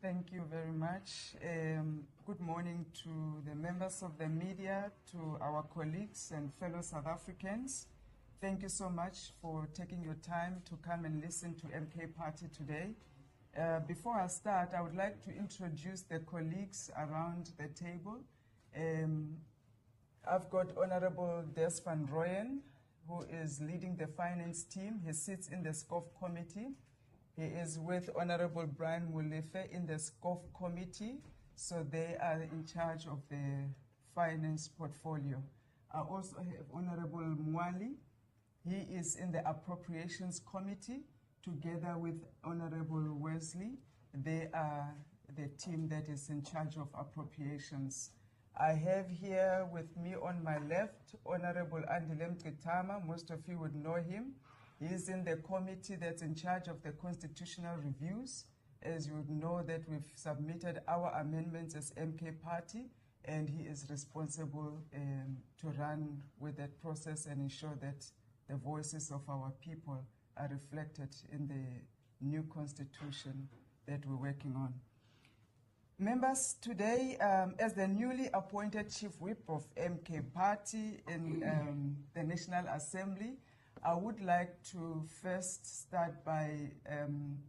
Thank you very much. Good morning to the members of the media, to our colleagues and fellow South Africans. Thank you so much for taking your time to come and listen to MK Party today. Before I start, I would like to introduce the colleagues around the table. I've got Honorable Des van Rooyen, who is leading the finance team. He sits in the SCOF committee. He is with Honorable Brian Molefe in the SCOF committee, so they are in charge of the finance portfolio. I also have Honorable Mwali. He is in the appropriations committee together with Honorable Wesley. They are the team that is in charge of appropriations. I have here with me on my left, Honorable Andile Mkitama. Most of you would know him. He is in the committee that's in charge of the constitutional reviews. As you would know that we've submitted our amendments as MK Party, and he is responsible to run with that process and ensure that the voices of our people are reflected in the new constitution that we're working on. Members, today, as the newly appointed Chief Whip of MK Party in the National Assembly, I would like to first start by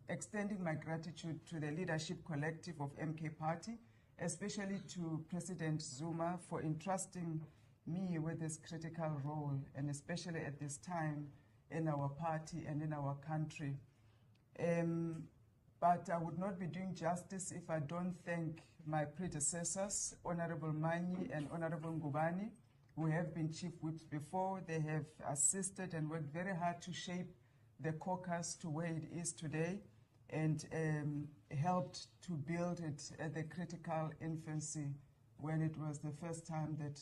extending my gratitude to the leadership collective of MK Party, especially to President Zuma for entrusting me with this critical role, and especially at this time in our party and in our country. But I would not be doing justice if I don't thank my predecessors, Honorable Manyi and Honorable Ngubani, who have been chief whips before. They have assisted and worked very hard to shape the caucus to where it is today, and helped to build it at the critical infancy when it was the first time that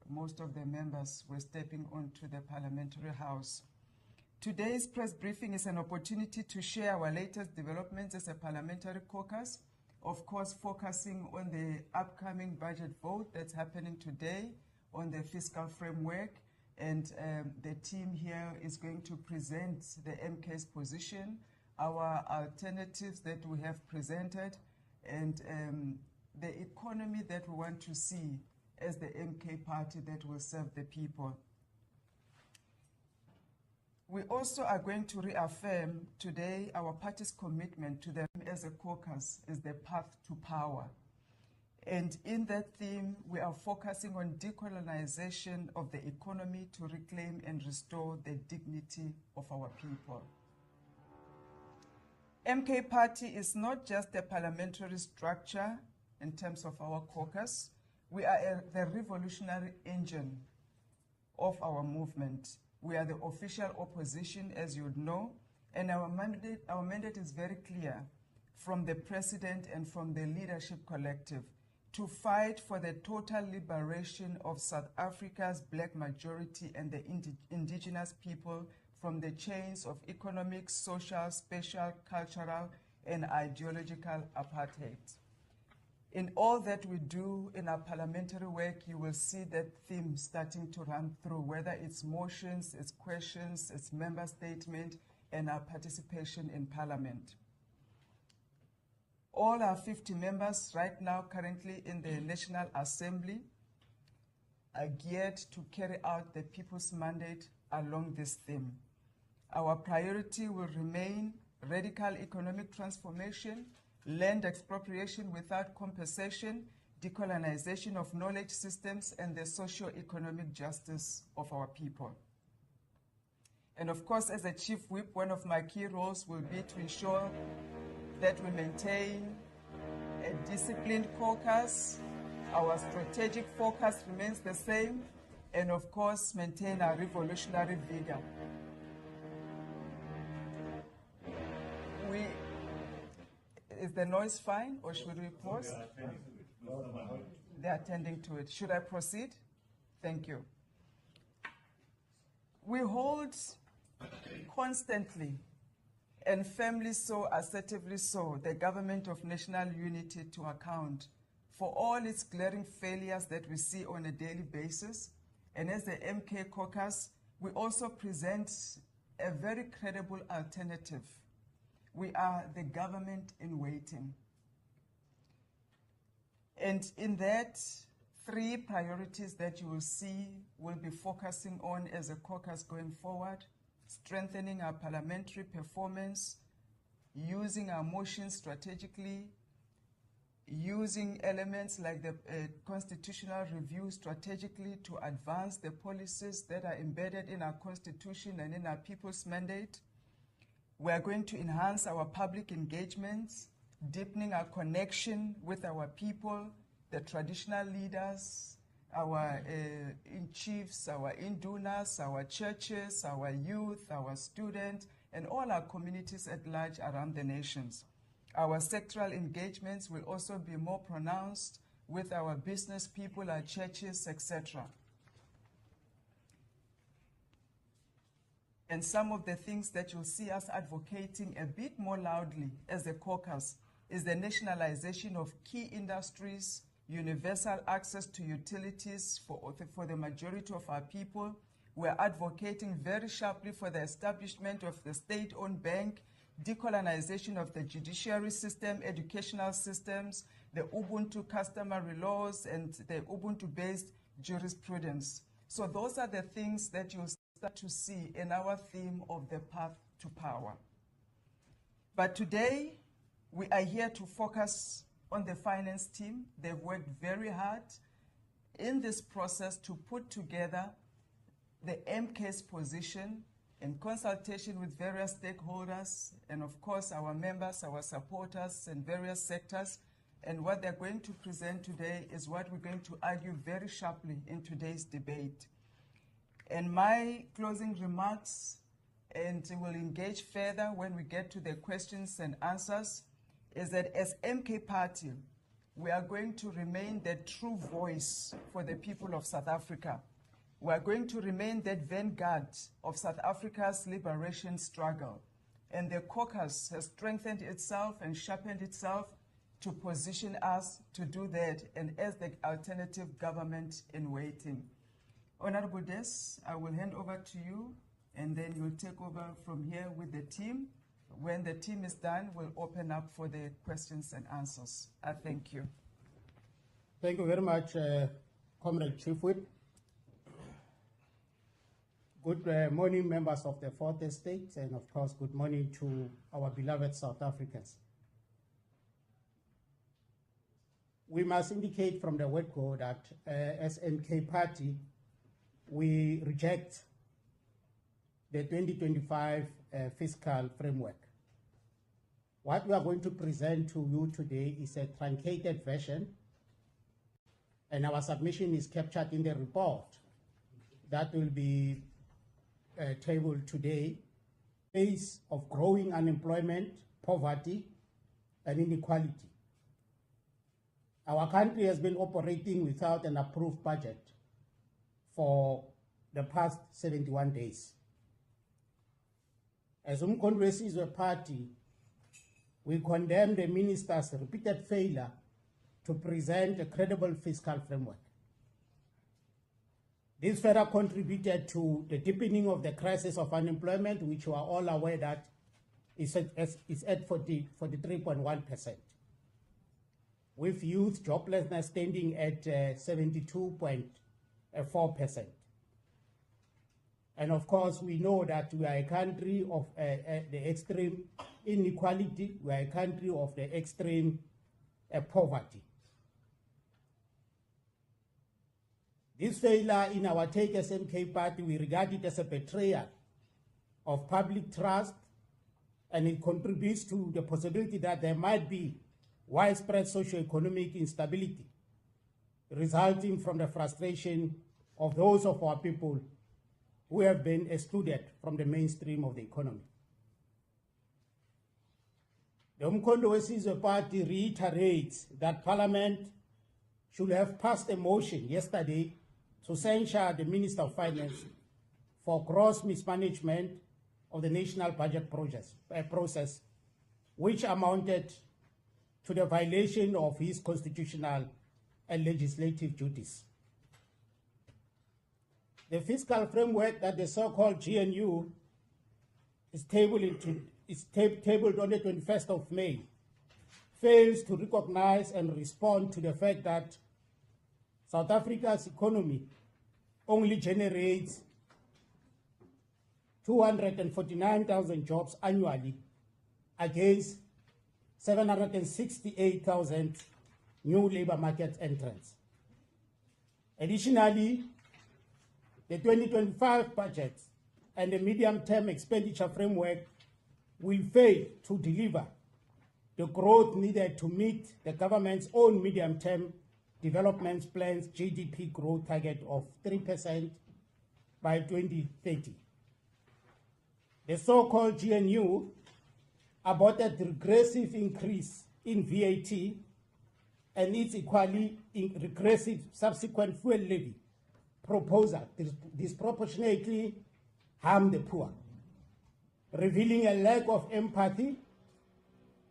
most of the members were stepping onto the parliamentary house. Today's press briefing is an opportunity to share our latest developments as a parliamentary caucus, of course focusing on the upcoming budget vote that's happening today, on the fiscal framework, and the team here is going to present the MK's position, our alternatives that we have presented, and the economy that we want to see as the MK Party that will serve the people. We also are going to reaffirm today our party's commitment to them as a caucus as the path to power. And in that theme, we are focusing on decolonization of the economy to reclaim and restore the dignity of our people. MK Party is not just a parliamentary structure in terms of our caucus. We are the revolutionary engine of our movement. We are the official opposition, as you would know, and our mandate is very clear from the president and from the leadership collective to fight for the total liberation of South Africa's black majority and the indigenous people from the chains of economic, social, spatial, cultural, and ideological apartheid. In all that we do in our parliamentary work, you will see that theme starting to run through, whether it's motions, it's questions, it's member statement, and our participation in parliament. All our 50 members right now currently in the National Assembly are geared to carry out the people's mandate along this theme. Our priority will remain radical economic transformation, land expropriation without compensation, decolonization of knowledge systems, and the socio-economic justice of our people. And of course, as a chief whip, one of my key roles will be to ensure that we maintain a disciplined caucus, our strategic focus remains the same, and of course, maintain our revolutionary vigor. Is the noise fine, or should we pause? They're attending to it. Should I proceed? Thank you. We hold constantly and firmly so, assertively so, the government of national unity to account for all its glaring failures that we see on a daily basis. And as the MK Caucus, we also present a very credible alternative. We are the government in waiting. And in that, 3 priorities that you will see we'll be focusing on as a caucus going forward: strengthening our parliamentary performance, using our motions strategically, using elements like the constitutional review strategically to advance the policies that are embedded in our constitution and in our people's mandate. We are going to enhance our public engagements, deepening our connection with our people, the traditional leaders, our chiefs, our indunas, our churches, our youth, our students, and all our communities at large around the nations. Our sectoral engagements will also be more pronounced with our business people, our churches, etc. And some of the things that you'll see us advocating a bit more loudly as a caucus is the nationalization of key industries, universal access to utilities for the majority of our people. We're advocating very sharply for the establishment of the state-owned bank, decolonization of the judiciary system, educational systems, the Ubuntu customary laws, and the Ubuntu-based jurisprudence. So those are the things that you'll start to see in our theme of the path to power. But today, we are here to focus on the finance team. They've worked very hard in this process to put together the MK's position in consultation with various stakeholders and, of course, our members, our supporters, and various sectors. And what they're going to present today is what we're going to argue very sharply in today's debate. And my closing remarks, and we'll engage further when we get to the questions and answers, is that as MK Party, we are going to remain the true voice for the people of South Africa. We are going to remain that vanguard of South Africa's liberation struggle. And the caucus has strengthened itself and sharpened itself to position us to do that and as the alternative government in waiting. Honorable Des, I will hand over to you, and then you'll take over from here with the team. When the team is done, we'll open up for the questions and answers. I thank you. Thank you very much, Comrade Chief Whip. Good morning, members of the Fourth Estate, and of course, good morning to our beloved South Africans. We must indicate from the word-go that as MK Party, we reject the 2025 fiscal framework. What we are going to present to you today is a truncated version, and our submission is captured in the report that will be tabled today. Face of growing unemployment, poverty, and inequality. Our country has been operating without an approved budget for the past 71 days. As Umkhonto Party, we condemn the minister's repeated failure to present a credible fiscal framework. This further contributed to the deepening of the crisis of unemployment, which we are all aware that is at 43.1%, with youth joblessness standing at 72.4%. And of course, we know that we are a country of the extreme inequality, we are a country of the extreme poverty. This failure in our take as MK Party, we regard it as a betrayal of public trust, and it contributes to the possibility that there might be widespread socio-economic instability resulting from the frustration of those of our people who have been excluded from the mainstream of the economy. The Umkhonto Party reiterates that Parliament should have passed a motion yesterday to censure the Minister of Finance for gross mismanagement of the national budget process, which amounted to the violation of his constitutional and legislative duties. The fiscal framework that the so-called GNU is tabled on the 21st of May fails to recognize and respond to the fact that South Africa's economy only generates 249,000 jobs annually against 768,000 new labor market entrants. Additionally, the 2025 budget and the medium-term expenditure framework will fail to deliver the growth needed to meet the government's own medium-term development plan's GDP growth target of 3% by 2030. The so-called GNU aborted the regressive increase in VAT and its equally regressive subsequent fuel levy proposal disproportionately harm the poor, revealing a lack of empathy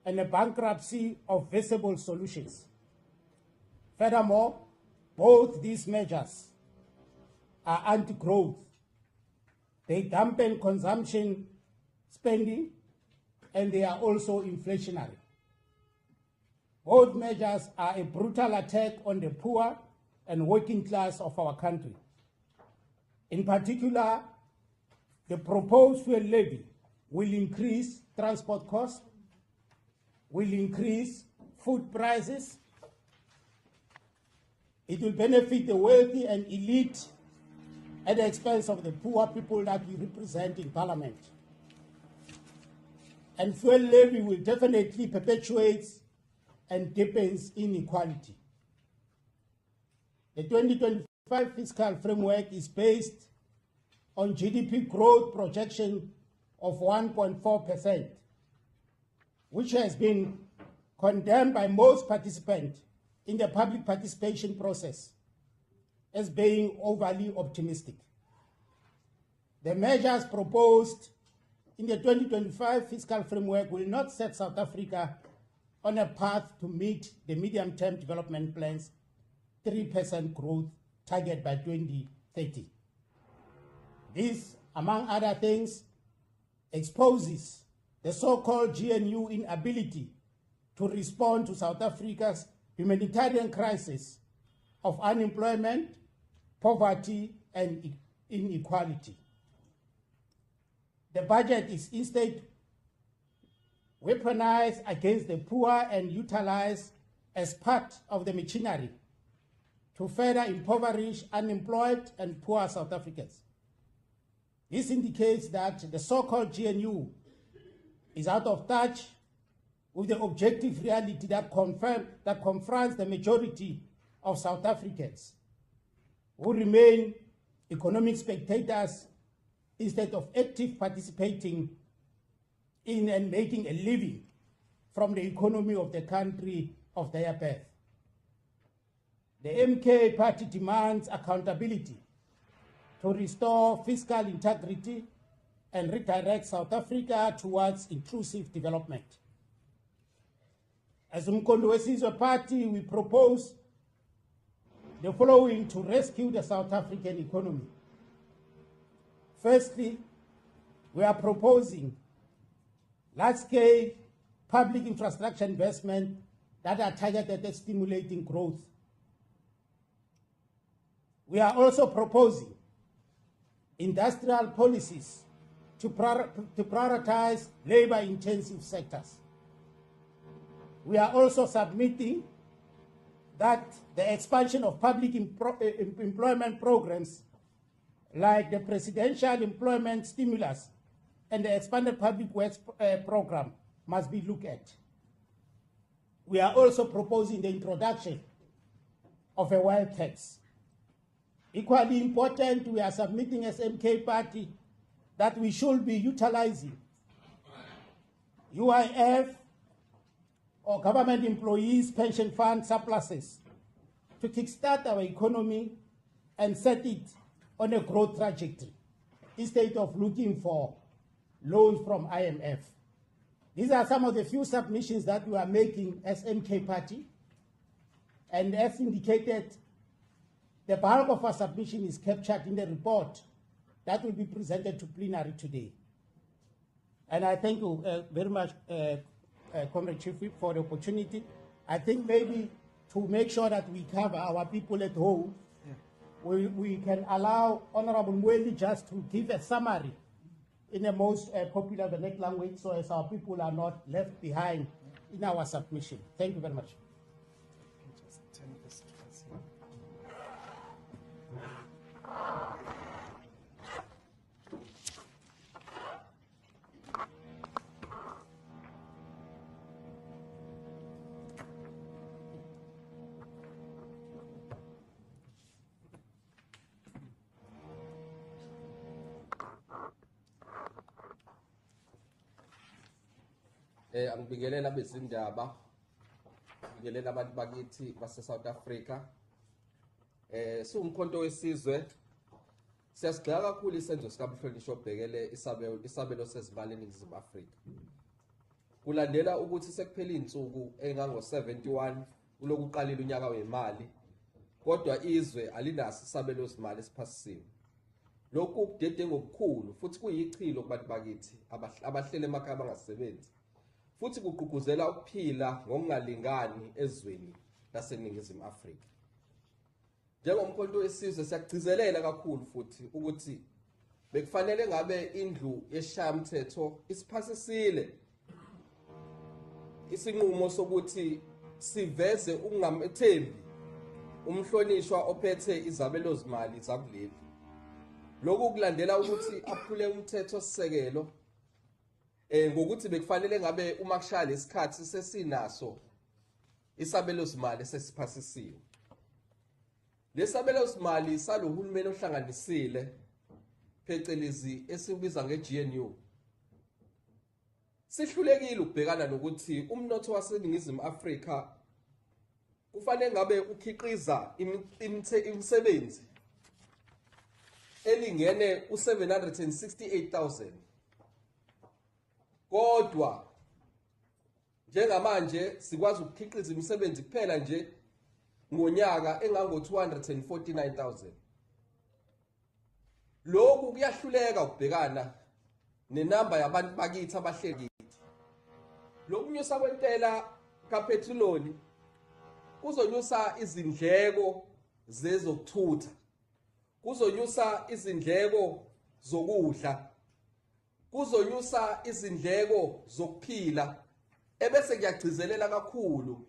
and a bankruptcy of visible solutions. Furthermore, both these measures are anti-growth. They dampen consumption spending, and they are also inflationary. Both measures are a brutal attack on the poor and working class of our country. In particular, the proposed fuel levy will increase transport costs, will increase food prices. It will benefit the wealthy and elite at the expense of the poor people that we represent in Parliament. And fuel levy will definitely perpetuate and deepens inequality. The 2025 fiscal framework is based on GDP growth projection of 1.4%, which has been condemned by most participants in the public participation process as being overly optimistic. The measures proposed in the 2025 fiscal framework will not set South Africa on a path to meet the medium-term development plan's 3% growth target by 2030. This, among other things, exposes the so-called GNU inability to respond to South Africa's humanitarian crisis of unemployment, poverty, and inequality. The budget is instead weaponized against the poor and utilized as part of the machinery to further impoverish unemployed and poor South Africans. This indicates that the so-called GNU is out of touch with the objective reality that confronts the majority of South Africans who remain economic spectators instead of active participating in and making a living from the economy of the country of their birth. The MK party demands accountability to restore fiscal integrity and redirect South Africa towards inclusive development. As Umkhonto weSizwe Party, we propose the following to rescue the South African economy. Firstly, we are proposing large-scale public infrastructure investment that are targeted at stimulating growth. We are also proposing industrial policies to prioritize labor-intensive sectors. We are also submitting that the expansion of public employment programs like the Presidential Employment Stimulus and the Expanded Public Works Program must be looked at. We are also proposing the introduction of a wealth tax. Equally important, we are submitting as MK Party that we should be utilizing UIF or government employees' pension fund surpluses to kickstart our economy and set it on a growth trajectory instead of looking for loans from IMF. These are some of the few submissions that we are making as MK Party, and as indicated, the bulk of our submission is captured in the report that will be presented to plenary today. And I thank you very much, Comrade Chief Whip, for the opportunity. I think maybe to make sure that we cover our people at home, we can allow Honorable Mweli just to give a summary in the most popular vernacular language, so as our people are not left behind in our submission. Thank you very much. Just turn this towards here. Angibingelela bezindaba, ngibingelela abantu bakithi base South Africa. Siwumkhonto wesizwe, siyasigxeka kakhulu isenzo sikaMhlonishwa obhekele isabelo sezimali eNingizimu Afrika. Kulandela ukuthi sekuphela izinsuku engango-71 kuloku uqalile unyaka wemali, kodwa izwe alinaso isabelo sezimali esiphasisiwe. Lokhu kudedenga okukhulu futhi kuyichilo kubantu bakithi abahlele emakhaya abangasebenzi. Futhi kugqugquzela ukuphila ngokungalingani ezweni laseNingizimu Afrika. Njengomkhonto wesizwe siyagcizelela kakhulu futhi ukuthi bekufanele ngabe indlu yeshayamthetho isiphasisile isinqumo sokuthi siveze ukungamethembi umhlonishwa ophethe izabelo zimali zakuleli. Lokhu kulandela ukuthi aphule umthetho sisekelo ngokuthi bekufanele ngabe uma kushaya lesikhathi sesinaso isabelo simali sesiphasisiwe. Lesabelo simali salohulumeni ohlanganisile phecelezi esibiza ngeGNU. Sihlulekile ukubhekana nokuthi umnotho waseNingizimu Afrika kufanele ngabe ukhiqiza imisebenzi elingene u768,000. Kodwa njengamanje sikwazi ukukhiqiza imisebenzi kuphela nje ngonyaka engango-249,000. Lokhu kuyahluleka ukubhekana nenamba yabantu bakithi abahleli. Lokunyusa kwentela kaphethiloli kuzonyusa izindleko zezokuthutha, kuzonyusa izindleko zokudla, kuzonyusa izindleko zokuphila, ebese kuyagcizelela kakhulu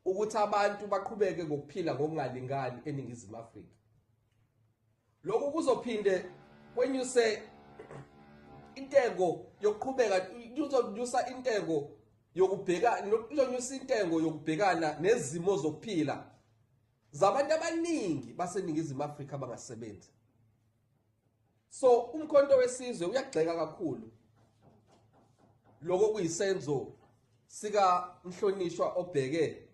ukuthi abantu baqhubeke ngokuphila ngokungalingani eNingizimu Afrika. Lokhu kuzophinde kwenyuse intengo yokuqhubeka, kuzonyusa intengo yokubhekana, kuzonyusa intengo yokubhekana nezimo zokuphila zabantu abaningi baseNingizimu Afrika abangasebenzi. So umkhonto wesizwe uyagxeka kakhulu lokho kuyisenzo sika Mhlonishwa obheke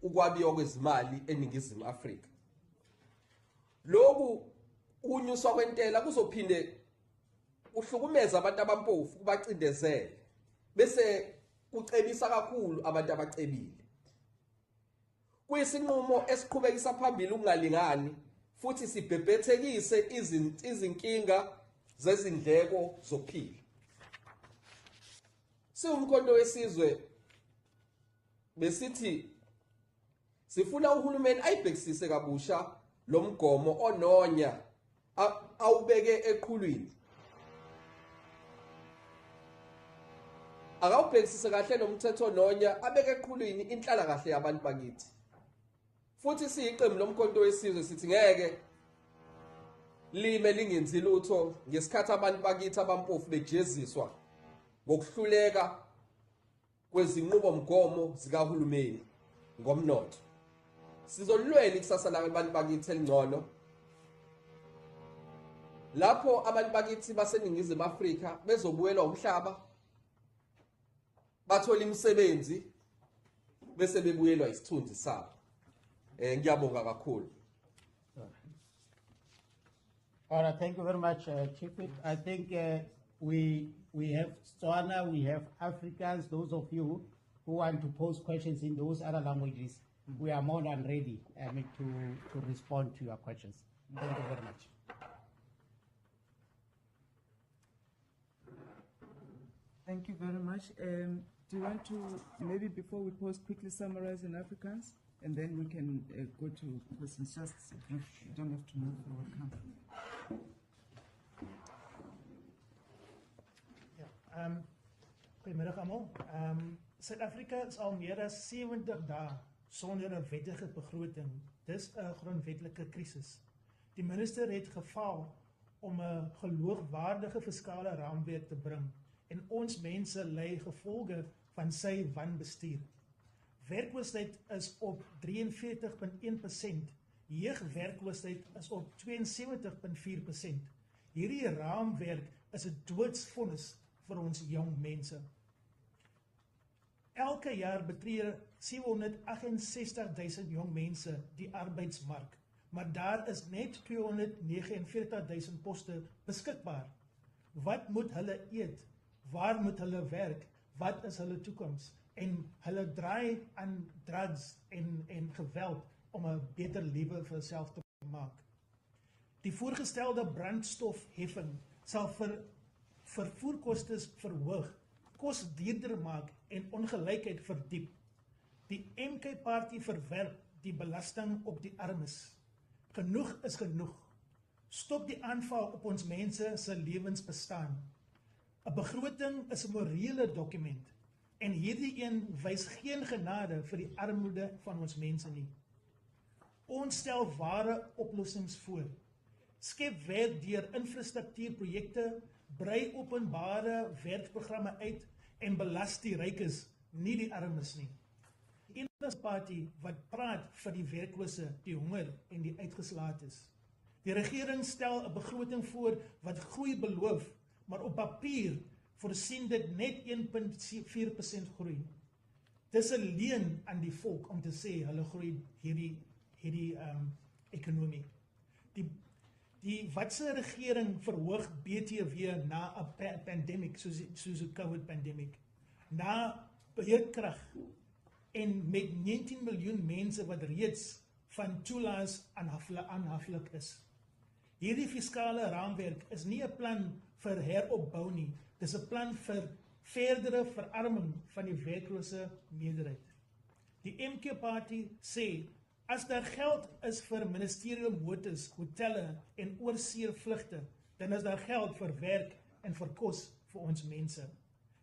ukwabiwa kwezimali eNingizimu Afrika. Lokhu unyuswa kwentela kuzophinde uhlukumeza abantu abampofu kubacindezele bese kucebisa kakhulu abantu abacebile. Kuyisinqumo esiqhubekisa phambili ukungalingani futhi sibhebhethekise izinkinga zezindleko zokuphila. Siwumkhonto wesizwe besithi sifuna uhulumeni ayibhekisise kabusha lo mgomo ononya awubeke eqhulwini. Akawubhekisise kahle nomthetho ononya abeke eqhulwini inhlala kahle yabantu bakithi. Futhi siyiqembu lomkhonto wesizwe sithi ngeke lime lingenzi lutho ngesikhathi abantu bakithi abampofu bejeziswa ngokuhluleka kwezinqubomgomo zikahulumeni ngomnotho. Sizolwela ikusasa labantu bakithi elingcono lapho abantu bakithi baseNingizimu Afrika bezobuyelwa umhlaba, bathola imisebenzi bese bebuyelwa isithunzi sabo. Ngiyabonga kakhulu. All right, thank you very much, Chief Whip. I think we have Tswana, we have Africans, those of you who want to pose questions in those other languages. We are more than ready to respond to your questions. Thank you very much. Thank you very much. Do you want to, maybe before we post, quickly summarize in Afrikaans? And then we can go to questions. Just, you don't have to move forward. Come. Goedemiddag allemaal. Suid-Afrika is al meer dan 70 dae sonder 'n wettige begroting. Dis 'n grondwetlike krisis. Die minister het gefaal om 'n geloofwaardige fiskale raamwerk te bring en ons mense ly gevolge van sy wanbestuur. Werkloosheid is op 43,1%, jeugwerkloosheid is op 72,4%. Hierdie raamwerk is 'n doodsvonnis vir ons jong mense. Elke jaar betree 768,000 jong mense die arbeidsmark, maar daar is net 249,000 poste beskikbaar. Wat moet hulle eet? Waar moet hulle werk? Wat is hulle toekoms? En hulle draai aan drugs en geweld om 'n beter lewe vir hulself te maak. Die voorgestelde brandstofheffing sal vervoerkostes verhoog, kos duurder maak en ongelykheid verdiep. Die MK-party verwerp die belasting op die armes. Genoeg is genoeg. Stop die aanval op ons mense se lewensbestaan. 'n Begroting is 'n morele dokument en hierdie een wys geen genade vir die armoede van ons mense nie. Ons stel ware oplossings voor. Skep werk deur infrastruktuurprojekte, brei openbare werkprogramme uit en belas die rykes, nie die armes nie. Die enigste party wat praat vir die werklose, die honger en die uitgeslaates. Die regering stel 'n begroting voor wat groei beloof, maar op papier voorsien dit net 1,4% groei. Dis 'n leuen aan die volk om te sê hulle groei hierdie ekonomie. Die watse regering verhoog BTW na 'n pandemic soos 'n COVID pandemic. Na beheerkrag en met 19 miljoen mense wat reeds van toelaas aanhaflik is. Hierdie fiskale raamwerk is nie 'n plan vir heropbou nie. Dis 'n plan vir verdere verarming van die werklose meerderheid. Die MK-party sê as daar geld is vir ministeriële motors, hotelle en oorsee vlugte, dan is daar geld vir werk en vir kos vir ons mense.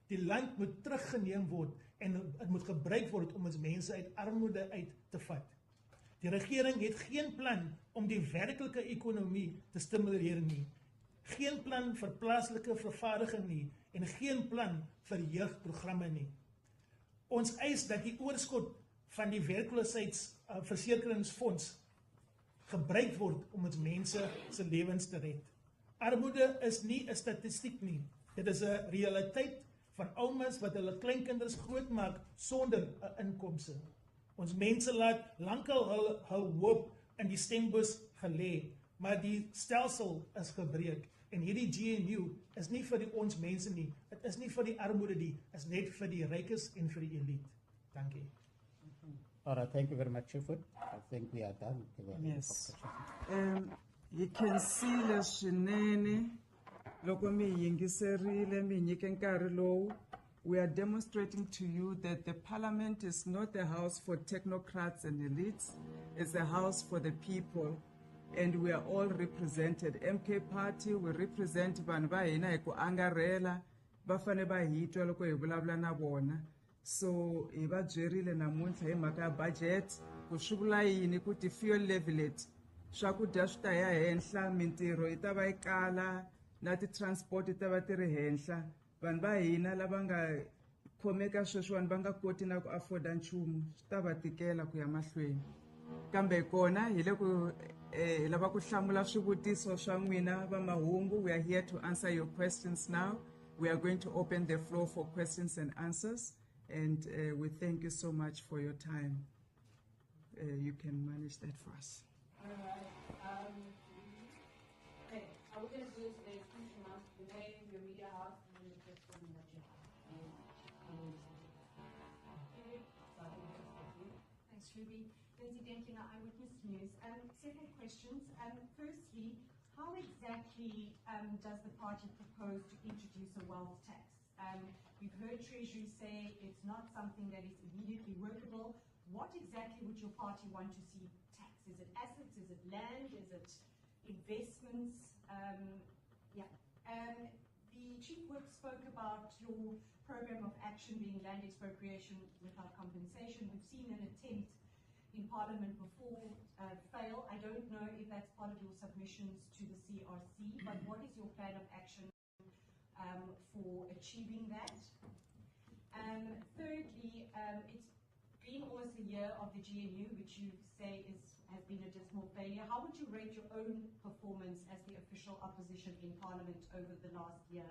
Die land moet teruggeneem word en dit moet gebruik word om ons mense uit armoede uit te vat. Die regering het geen plan om die werklike ekonomie te stimuleer nie. Geen plan vir plaaslike vervaardiging nie en geen plan vir jeugprogramme nie. Ons eis dat die oorskot van die werkloosheidsversekeringsfonds gebruik word om ons mense se lewens te red. Armoede is nie 'n statistiek nie. Dit is 'n realiteit van oumas wat hulle kleinkinders grootmaak sonder 'n inkomste. Ons mense laat lankal hul hoop in die stembus gelê, maar die stelsel is gebreek. En hierdie GNU is nie vir ons mense nie. Dit is nie vir die armoede nie. Dit is net vir die rykes en vir die elite. Dankie. All right, thank you very much, Chief. I think we are done. Yes. You can see leswinene loko mi yingiserile mi nyike nkarhi lowu. We are demonstrating to you that the parliament is not a house for technocrats and elites. It's a house for the people. And we are all represented. MK Party, we represent vanhu va hina hi ku angarhela, va fane va hi twa loko hi vulavula na vona. So hi va byerile namuntlha hi mhaka ya budget, ku swi vula yini ku ti-fuel levelet, swakudya swi ta ya henhla, mintirho yi ta va yi kala, na ti-transport ti ta va ti ri henhla. Vanhu va hina lava nga khomeka sweswiwani va nga koti na ku afforda nchumu, swi ta va tikela ku ya mahlweni. Kambe kona hi le ku lava ku hlamula swivutiso swa n'wina va mahungu. We are here to answer your questions now. We are going to open the floor for questions and answers, and we thank you so much for your time. You can manage that for us. All right. Okay. Are we going to do today's speech announce the name, your media house, and then the question that you have? Thanks, Ruby. Lindsay Denkin, Eyewitness News. Several questions. Firstly, how exactly does the party propose to introduce a wealth tax? We've heard Treasury say it's not something that is immediately workable. What exactly would your party want to see taxed? Is it assets? Is it land? Is it investments? The Chief Whip spoke about your program of action being land expropriation without compensation. We've seen an attempt in Parliament before fail. I don't know if that's part of your submissions to the CRC, but what is your plan of action for achieving that? Thirdly, it's been almost a year of the GNU, which you say has been a dismal failure. How would you rate your own performance as the official opposition in Parliament over the last year?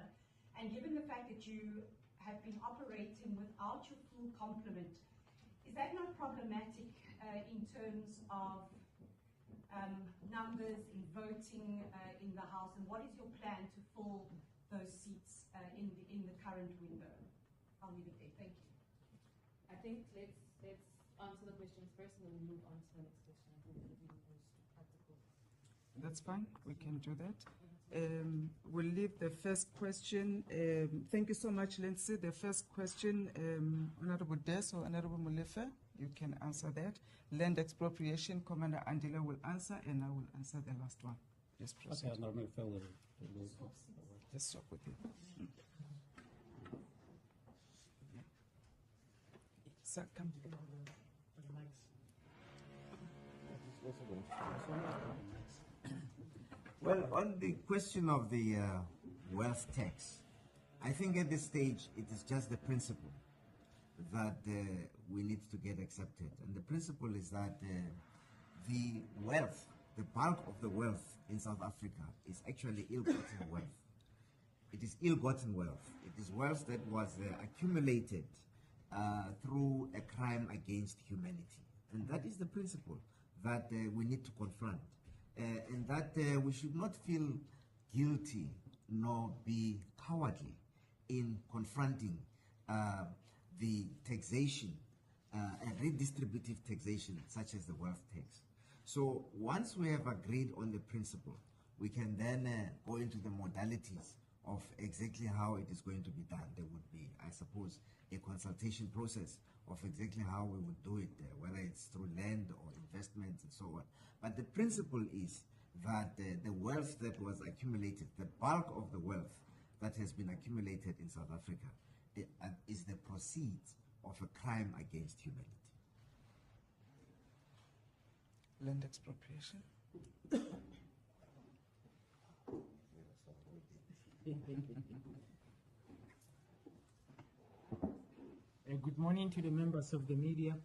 And given the fact that you have been operating without your full complement, is that not problematic in terms of numbers in voting in the House? And what is your plan to fill those seats in the current window? I'll leave it there. Thank you. I think let's answer the questions first and then move on to the next question. I think it'll be the most practical. That's fine. We can do that. We'll leave the first question. Thank you so much, Lindsay. The first question, Honorable Des or Honorable Molefe, you can answer that. Land expropriation, Commander Andila will answer, and I will answer the last one. Yes, proceed. Okay, Honorable Fellow. Just swap with you. Sir, come. Well, on the question of the wealth tax, I think at this stage it is just the principle that we need to get accepted. And the principle is that the wealth, the bulk of the wealth in South Africa is actually ill-gotten wealth. It is ill-gotten wealth. It is wealth that was accumulated through a crime against humanity. And that is the principle that we need to confront. And that we should not feel guilty nor be cowardly in confronting the taxation, a redistributive taxation such as the wealth tax. So once we have agreed on the principle, we can then go into the modalities of exactly how it is going to be done. There would be, I suppose, a consultation process of exactly how we would do it, whether it's through land or investments and so on. But the principle is that the wealth that was accumulated, the bulk of the wealth that has been accumulated in South Africa is the proceeds of a crime against humanity. Land expropriation. Good morning to the members of the media.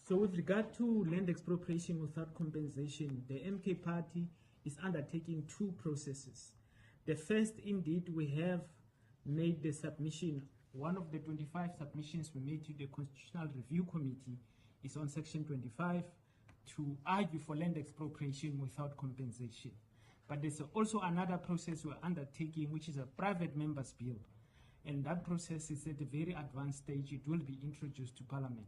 So with regard to land expropriation without compensation, the MK party is undertaking two processes. The first, indeed, we have made the submission. One of the 25 submissions we made to the Constitutional Review Committee is on Section 25 to argue for land expropriation without compensation. But there's also another process we're undertaking, which is a private member's bill. And that process is at a very advanced stage. It will be introduced to Parliament.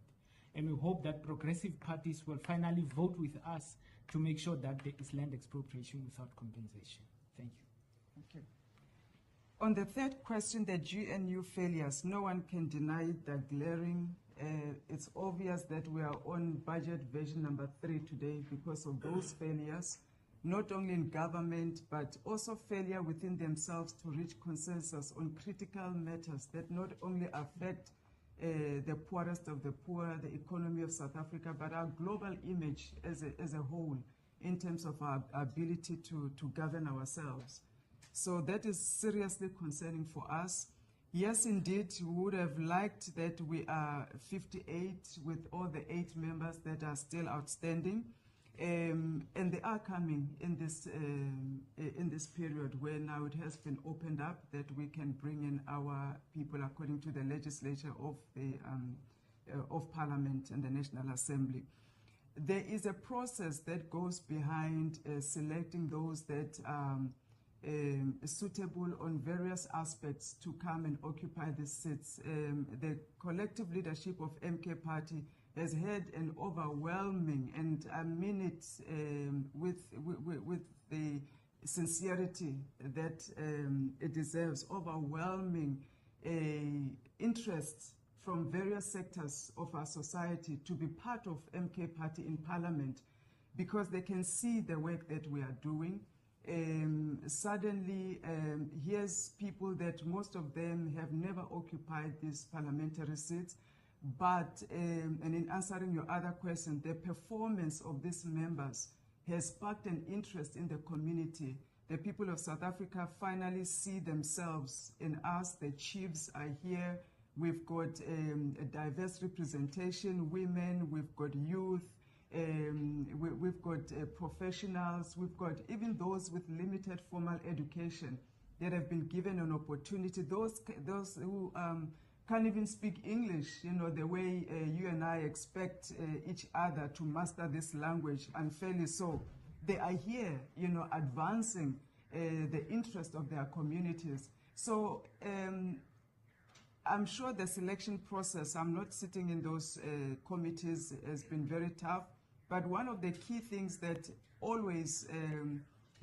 And we hope that progressive parties will finally vote with us to make sure that there is land expropriation without compensation. Thank you. Thank you. On the third question, the GNU failures, no one can deny the glaring. It's obvious that we are on budget version number 3 today because of those failures, not only in government, but also failure within themselves to reach consensus on critical matters that not only affect the poorest of the poor, the economy of South Africa, but our global image as a whole in terms of our ability to govern ourselves. So that is seriously concerning for us. Yes, indeed, we would have liked that we are 58 with all the 8 members that are still outstanding. And they are coming in this period where now it has been opened up that we can bring in our people according to the legislature of Parliament and the National Assembly. There is a process that goes behind selecting those that are suitable on various aspects to come and occupy the seats. The collective leadership of MK Party has had an overwhelming, and I mean it with the sincerity that it deserves, overwhelming interest from various sectors of our society to be part of MK Party in Parliament, because they can see the work that we are doing. Suddenly, here's people that most of them have never occupied these parliamentary seats, but, and in answering your other question, the performance of these members has sparked an interest in the community. The people of South Africa finally see themselves in us. The chiefs are here. We've got a diverse representation, women, we've got youth, we've got professionals, we've got even those with limited formal education that have been given an opportunity. Those who can't even speak English, you know, the way you and I expect each other to master this language, unfairly so. They are here, you know, advancing the interest of their communities. So I'm sure the selection process, I'm not sitting in those committees, has been very tough. But one of the key things that always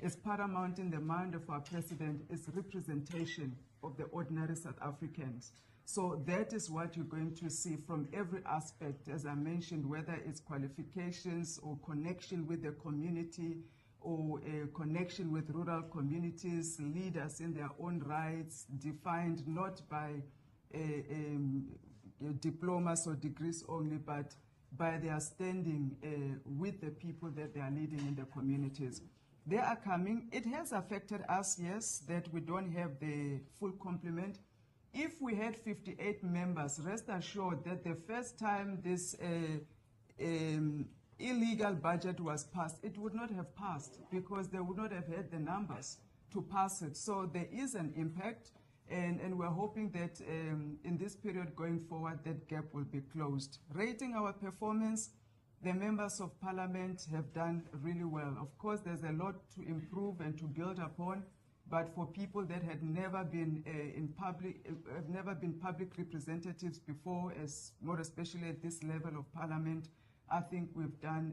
is paramount in the mind of our president is representation of the ordinary South Africans. So that is what you're going to see from every aspect, as I mentioned, whether it's qualifications or connection with the community or a connection with rural communities, leaders in their own rights, defined not by diplomas or degrees only, but by their standing with the people that they are leading in the communities. They are coming. It has affected us, yes, that we don't have the full complement. If we had 58 members, rest assured that the first time this illegal budget was passed, it would not have passed because they would not have had the numbers to pass it. So there is an impact. And we're hoping that in this period going forward, that gap will be closed. Rating our performance, the members of parliament have done really well. Of course, there's a lot to improve and to build upon, but for people that had never been have never been public representatives before, more especially at this level of parliament, I think we've done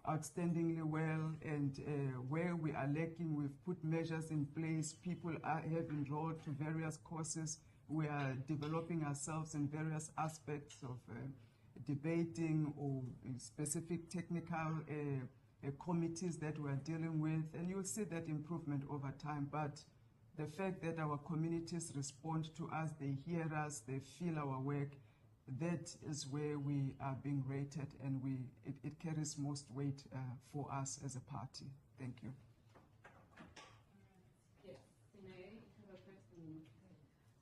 outstandingly well, and where we are lacking, we've put measures in place. People have enrolled to various courses. We are developing ourselves in various aspects of debating or specific technical committees that we are dealing with, and you'll see that improvement over time. But the fact that our communities respond to us, they hear us, they feel our work, that is where we are being rated, and it carries most weight for us as a party. Thank you. Yes, Sine, you have a question.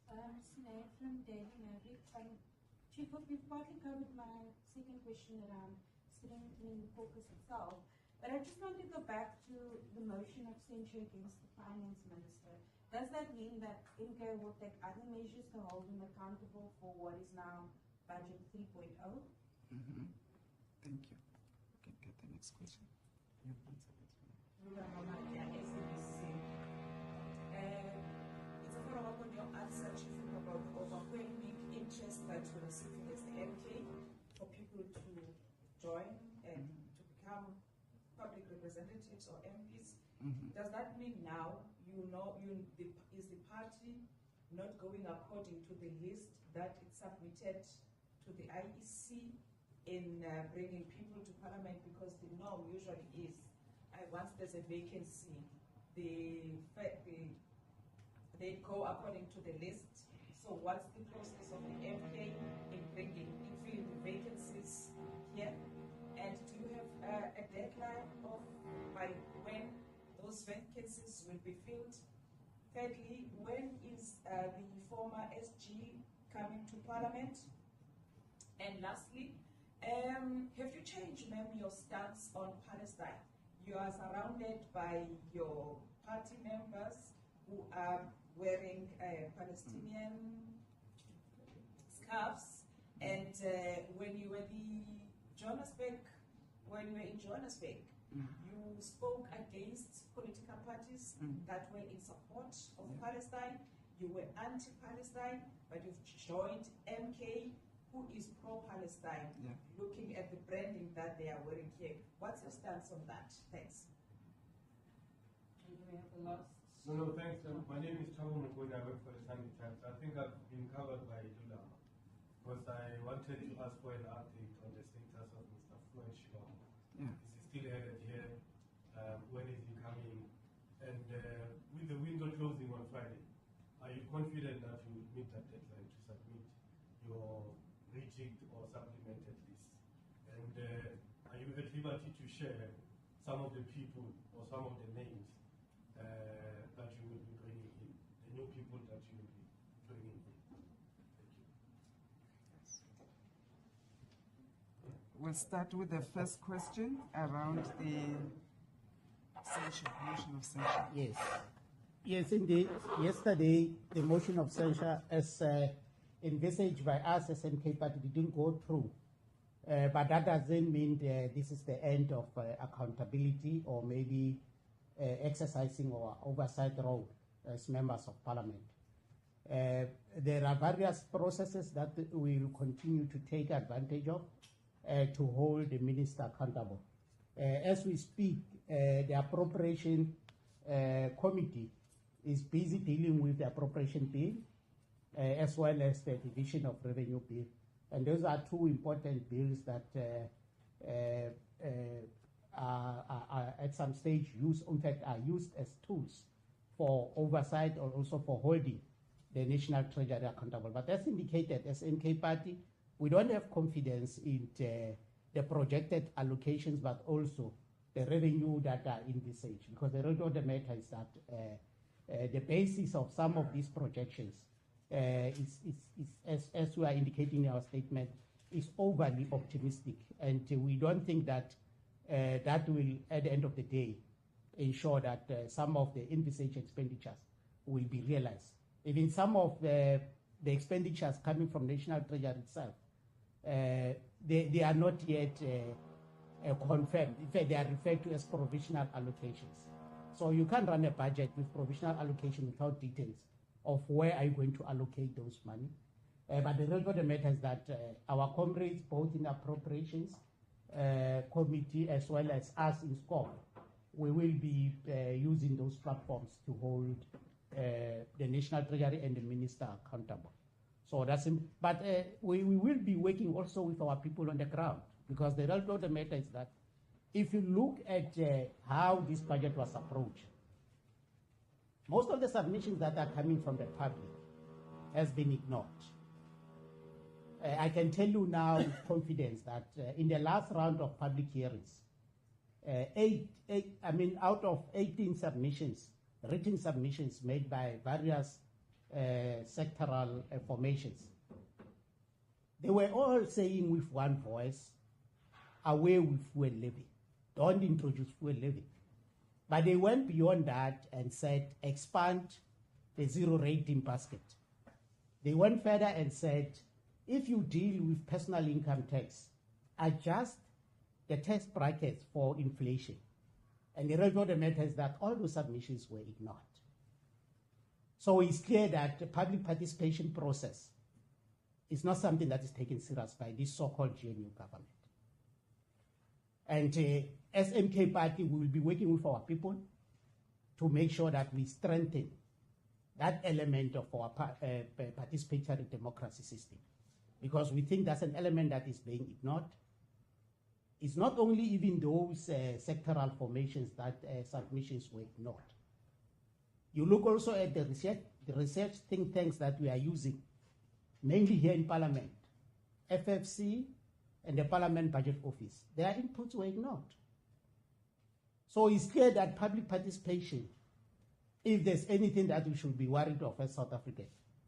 Sine from Daily Maverick. Chief, you've partly covered my second question around sitting in the caucus itself, but I just want to go back to the motion of censure against the finance minister. Does that mean that MK will take other measures to hold him accountable for what is now Budget 3.0? Thank you. Okay, get the next question. It's a follow-up on your answer, Chief, about the overwhelming interest that you're receiving as the MK for people to join and to become public representatives or MPs. Does that mean now is the party not going according to the list that it submitted to the IEC in bringing people to parliament? Because the norm usually is once there's a vacancy, they go according to the list. So what's the process of the MK in filling the vacancies here? And do you have a deadline of by when those vacancies will be filled? Thirdly, when is the former SG coming to parliament? And lastly, have you changed, ma'am, your stance on Palestine? You are surrounded by your party members who are wearing Palestinian scarves, and when you were in Johannesburg, you spoke against political parties that were in support of Palestine. You were anti-Palestine, but you've joined MK, who is pro-Palestine, looking at the branding that they are wearing here. What's your stance on that? Thanks. do we have the last? No, thanks. My name is Thabo Mokoni. I work for the Sunday Times. I think I've been covered by Lula because I wanted to ask for an update on the status of Mr. Floyd Shilom. Yeah. Is he still headed here? When is he coming? And with the window closing on Friday, are you confident that you will meet that deadline to submit your rejigged or supplemented list? And are you at liberty to share some of the people or some of the names that you will be bringing in, the new people that you will be bringing in? Thank you. We'll start with the first question around the censure, motion of censure. Yes. Yes, indeed. Yesterday, the motion of censure, as envisaged by us as MK Party, didn't go through. But that doesn't mean this is the end of accountability or maybe exercising our oversight role as members of parliament. There are various processes that we will continue to take advantage of to hold the minister accountable. As we speak, the appropriation committee is busy dealing with the appropriation bill as well as the division of revenue bill. And those are two important bills that are at some stage are used as tools for oversight or also for holding the National Treasury accountable. But as indicated, as MK Party, we don't have confidence in the projected allocations, but also the revenue that are envisaged. Because the reality of the matter is that the basis of some of these projections is as we are indicating in our statement, is overly optimistic. And we don't think that that will, at the end of the day, ensure that some of the envisaged expenditures will be realized. Even some of the expenditures coming from National Treasury itself, they are not yet confirmed. In fact, they are referred to as provisional allocations. So you can't run a budget with provisional allocation without details of where are you going to allocate those money. But the result of the matter is that our comrades, both in appropriations committee as well as us in SCOP, we will be using those platforms to hold the National Treasury and the minister accountable. So that's, but we will be working also with our people on the ground, because the result of the matter is that if you look at how this budget was approached, most of the submissions that are coming from the public has been ignored. I can tell you now with confidence that in the last round of public hearings, out of 18 submissions, written submissions made by various sectoral formations, they were all saying with one voice, away with fuel levy, don't introduce fuel levy. But they went beyond that and said, expand the zero rating basket. They went further and said, if you deal with personal income tax, adjust the tax brackets for inflation. And the result of the matter is that all those submissions were ignored. So it's clear that the public participation process is not something that is taken serious by this so-called GNU government. And as MK Party, we will be working with our people to make sure that we strengthen that element of our participatory democracy system, because we think that's an element that is being ignored. It's not only even those sectoral formations that submissions were ignored. You look also at the research think tanks that we are using, mainly here in Parliament, FFC and the Parliament Budget Office. Their inputs were ignored. So it's clear that public participation, if there's anything that we should be worried of as South Africa,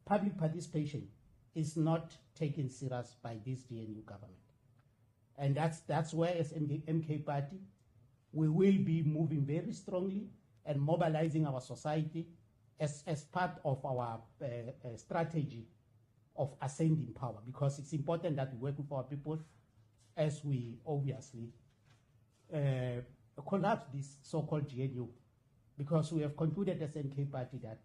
public participation is not taken serious by this GNU government. And that's where as MK Party, we will be moving very strongly and mobilizing our society as part of our strategy of ascending power, because it's important that we work with our people as we obviously collapse this so-called GNU, because we have concluded as MK Party that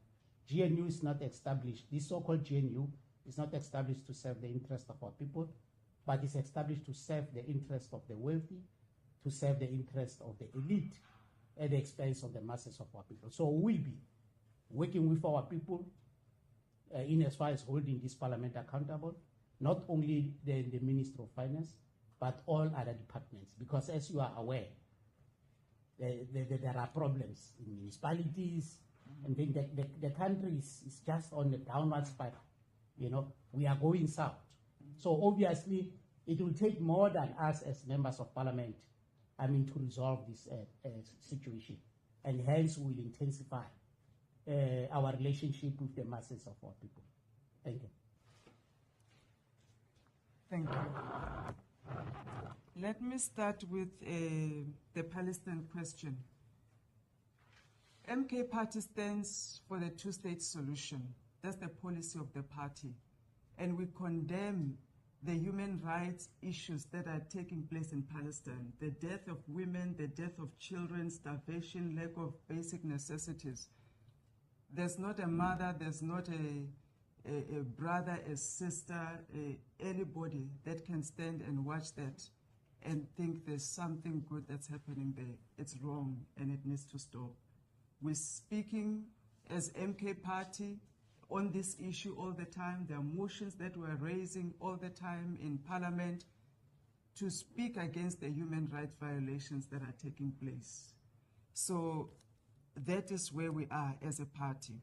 GNU is not established, this so-called GNU is not established to serve the interest of our people, but is established to serve the interest of the wealthy, to serve the interest of the elite, at the expense of the masses of our people. So we'll be working with our people in as far as holding this parliament accountable, not only the Minister of Finance, but all other departments. Because as you are aware, there are problems in municipalities, and then the country is just on the downward spiral. You know, we are going south. So obviously, it will take more than us as members of parliament, to resolve this situation. And hence, we will intensify our relationship with the masses of our people. Thank you. Thank you. Let me start with the Palestine question. MK Party stands for the two-state solution. That's the policy of the party. And we condemn the human rights issues that are taking place in Palestine. The death of women, the death of children, starvation, lack of basic necessities. There's not a mother, there's not a brother, a sister, anybody that can stand and watch that and think there's something good that's happening there. It's wrong and it needs to stop. We're speaking as MK Party on this issue all the time. There are motions that we're raising all the time in Parliament to speak against the human rights violations that are taking place. So that is where we are as a party.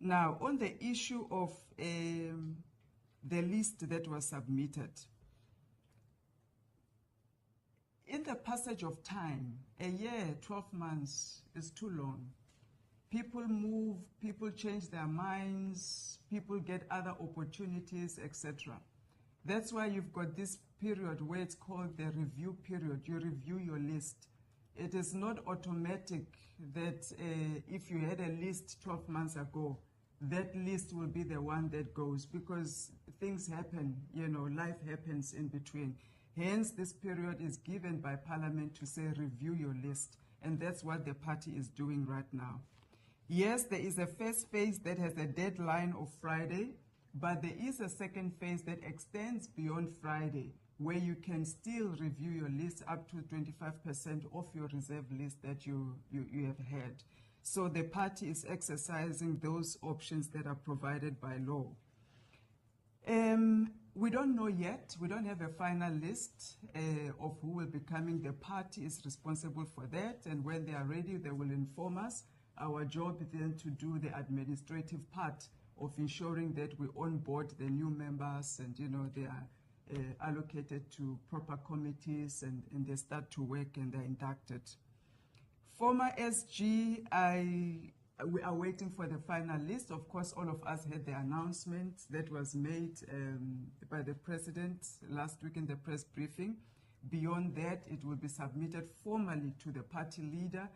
Now, on the issue of the list that was submitted, in the passage of time, a year, 12 months is too long. People move, people change their minds, people get other opportunities, etc. That's why you've got this period where it's called the review period. You review your list. It is not automatic that if you had a list 12 months ago, that list will be the one that goes, because things happen, life happens in between. Hence, this period is given by Parliament to say review your list, and that's what the party is doing right now. Yes, there is a first phase that has a deadline of Friday, but there is a second phase that extends beyond Friday, where you can still review your list up to 25% of your reserve list that you have had. So the party is exercising those options that are provided by law. We don't know yet. We don't have a final list of who will be coming. The party is responsible for that, and when they are ready, they will inform us. Our job is then to do the administrative part of ensuring that we onboard the new members, and they are allocated to proper committees, and they start to work and they're inducted. Former SG, we are waiting for the final list. Of course, all of us had the announcement that was made by the president last week in the press briefing. Beyond that, it will be submitted formally to the party leader,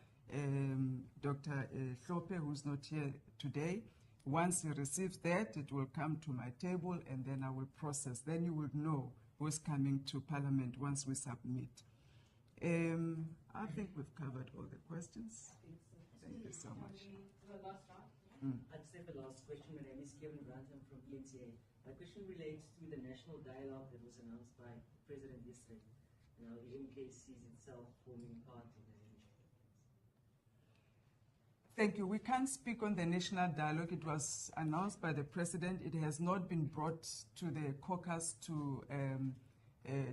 Dr. Hlope, who's not here today. Once he receives that, it will come to my table, and then I will process. Then you will know who's coming to Parliament once we submit. I think we've covered all the questions. Thank you so much. I'd say the last question. My name is Kevin Grant. I'm from ENTA. My question relates to the national dialogue that was announced by the President yesterday. Now, the MK sees itself forming part of the region. Thank you. We can't speak on the national dialogue. It was announced by the President. It has not been brought to the caucus to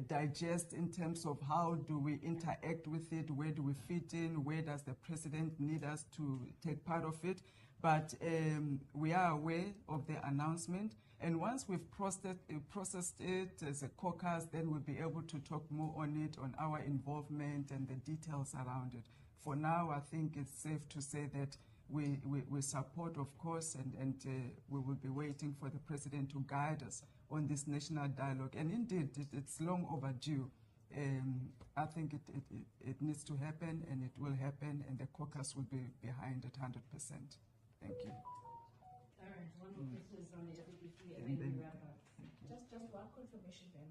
digest in terms of how do we interact with it, where do we fit in, where does the President need us to take part of it. But we are aware of the announcement, and once we've processed it as a caucus, then we'll be able to talk more on it, on our involvement and the details around it. For now, I think it's safe to say that we support, of course, and we will be waiting for the President to guide us on this national dialogue. And indeed, it's long overdue. I think it needs to happen, and it will happen, and the caucus will be behind it 100%. Thank you. All right, one more question from me, briefly, and then we wrap up. Just one confirmation then.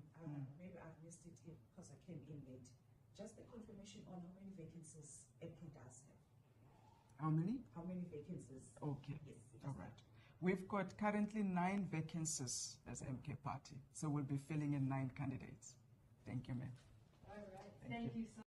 Maybe I've missed it because I came in late. Just the confirmation on how many vacancies MK does have. How many? How many vacancies? Okay. Yes. All right. We've got currently 9 vacancies as MK Party, so we'll be filling in 9 candidates. Thank you, ma'am. All right. Thank you so